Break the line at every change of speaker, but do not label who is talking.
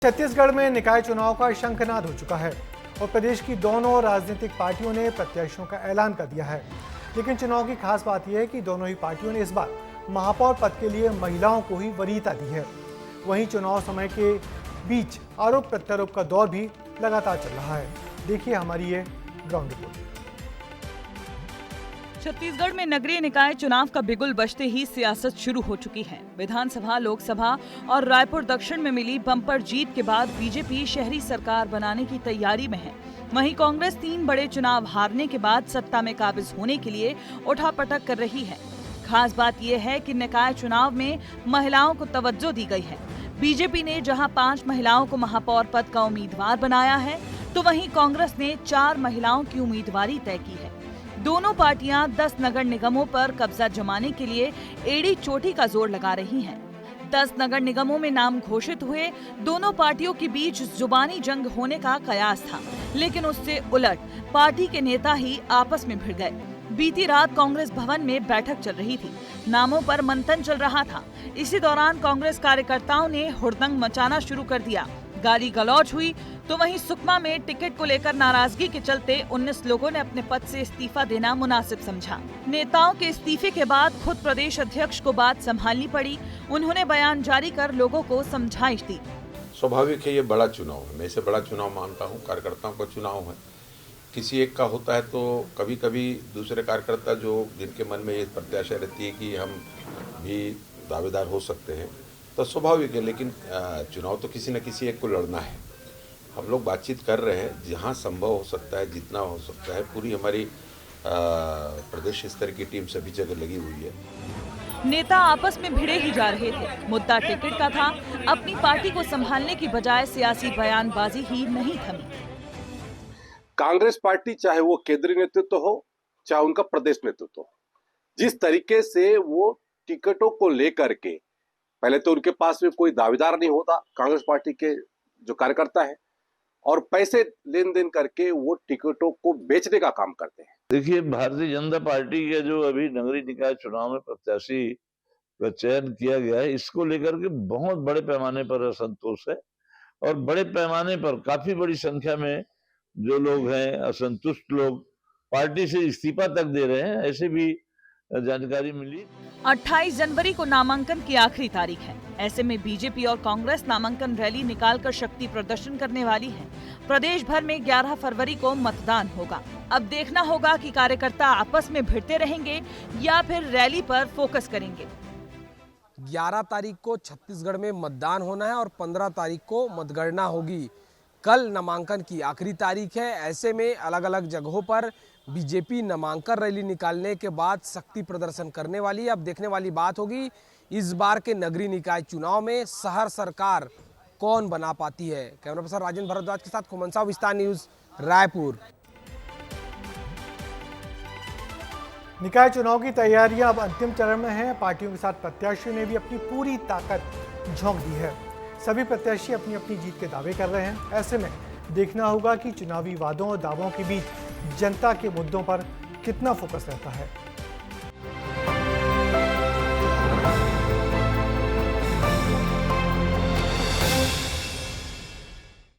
छत्तीसगढ़ में निकाय चुनाव का शंखनाद हो चुका है और प्रदेश की दोनों राजनीतिक पार्टियों ने प्रत्याशियों का ऐलान कर दिया है। लेकिन चुनाव की खास बात यह है कि दोनों ही पार्टियों ने इस बार महापौर पद के लिए महिलाओं को ही वरीयता दी है। वहीं चुनाव समय के बीच आरोप प्रत्यारोप का दौर भी लगातार चल रहा है। देखिए हमारी ये ग्राउंड रिपोर्ट।
छत्तीसगढ़ में नगरीय निकाय चुनाव का बिगुल बजते ही सियासत शुरू हो चुकी है। विधानसभा, लोकसभा और रायपुर दक्षिण में मिली बम्पर जीत के बाद बीजेपी शहरी सरकार बनाने की तैयारी में है। वहीं कांग्रेस 3 बड़े चुनाव हारने के बाद सत्ता में काबिज होने के लिए उठापटक कर रही है। खास बात यह है कि निकाय चुनाव में महिलाओं को तवज्जो दी गई है। बीजेपी ने जहां 5 महिलाओं को महापौर पद का उम्मीदवार बनाया है, तो वहीं कांग्रेस ने 4 महिलाओं की उम्मीदवारी तय की है। दोनों पार्टियां 10 नगर निगमों पर कब्जा जमाने के लिए एड़ी चोटी का जोर लगा रही हैं। 10 नगर निगमों में नाम घोषित हुए। दोनों पार्टियों के बीच जुबानी जंग होने का कयास था, लेकिन उससे उलट पार्टी के नेता ही आपस में भिड़ गए। बीती रात कांग्रेस भवन में बैठक चल रही थी। नामों पर मंथन चल रहा था। इसी दौरान कांग्रेस कार्यकर्ताओं ने हुड़दंग मचाना शुरू कर दिया। गाली गलौज हुई, तो वहीं सुकमा में टिकट को लेकर नाराजगी के चलते 19 लोगों ने अपने पद से इस्तीफा देना मुनासिब समझा। नेताओं के इस्तीफे के बाद खुद प्रदेश अध्यक्ष को बात संभालनी पड़ी। उन्होंने बयान जारी कर लोगों को समझाइश दी।
स्वाभाविक है, ये बड़ा चुनाव है। मैं इसे बड़ा चुनाव मानता हूँ। कार्यकर्ताओं का चुनाव है। किसी एक का होता है तो कभी कभी दूसरे कार्यकर्ता जिनके मन में ये प्रत्याशा रहती है कि हम भी दावेदार हो सकते हैं, तो स्वाभाविक है। लेकिन चुनाव तो किसी न किसी एक को लड़ना है। हम लोग बातचीत कर रहे हैं, जहां संभव हो सकता है, जितना हो सकता है। पूरी हमारी प्रदेश स्तर की टीम सभी जगह लगी हुई है।
नेता आपस में भिड़े ही जा रहे थे। मुद्दा टिकट का था। अपनी पार्टी को संभालने की बजाय सियासी बयानबाजी ही नहीं थमी।
कांग्रेस पार्टी, चाहे वो केंद्रीय नेतृत्व हो, चाहे उनका प्रदेश नेतृत्व हो, जिस तरीके से वो टिकटों को लेकर के, पहले तो उनके पास में कोई दावेदार नहीं होता कांग्रेस पार्टी के जो कार्यकर्ता है, और पैसे लेन देन करके वो टिकटों को बेचने का काम करते हैं।
देखिए, भारतीय जनता पार्टी के जो अभी नगरीय निकाय चुनाव में प्रत्याशी का चयन किया गया है, इसको लेकर के बहुत बड़े पैमाने पर असंतोष है और बड़े पैमाने पर काफी बड़ी संख्या में जो लोग हैं, असंतुष्ट लोग, पार्टी से इस्तीफा तक दे रहे हैं, ऐसे भी जानकारी मिली।
28 जनवरी को नामांकन की आखिरी तारीख है। ऐसे में बीजेपी और कांग्रेस नामांकन रैली निकालकर शक्ति प्रदर्शन करने वाली है। प्रदेश भर में 11 फरवरी को मतदान होगा। अब देखना होगा कि कार्यकर्ता आपस में भिड़ते रहेंगे या फिर रैली पर फोकस करेंगे।
11 तारीख को छत्तीसगढ़ में मतदान होना है और 15 तारीख को मतगणना होगी। कल नामांकन की आखिरी तारीख है। ऐसे में अलग अलग जगहों पर बीजेपी नामांकन रैली निकालने के बाद शक्ति प्रदर्शन करने वाली है। अब देखने वाली बात होगी इस बार के नगरीय निकाय चुनाव में शहर सरकार कौन बना पाती है। कैमरा पर्सन राजेंद्र भारद्वाज के साथ खुमन साहू, विस्तार न्यूज, रायपुर।
निकाय चुनाव की तैयारियां अब अंतिम चरण में हैं। पार्टियों के साथ प्रत्याशियों ने भी अपनी पूरी ताकत झोंक दी है। सभी प्रत्याशी अपनी अपनी जीत के दावे कर रहे हैं। ऐसे में देखना होगा कि चुनावी वादों और दावों के बीच जनता के मुद्दों पर कितना फोकस रहता है।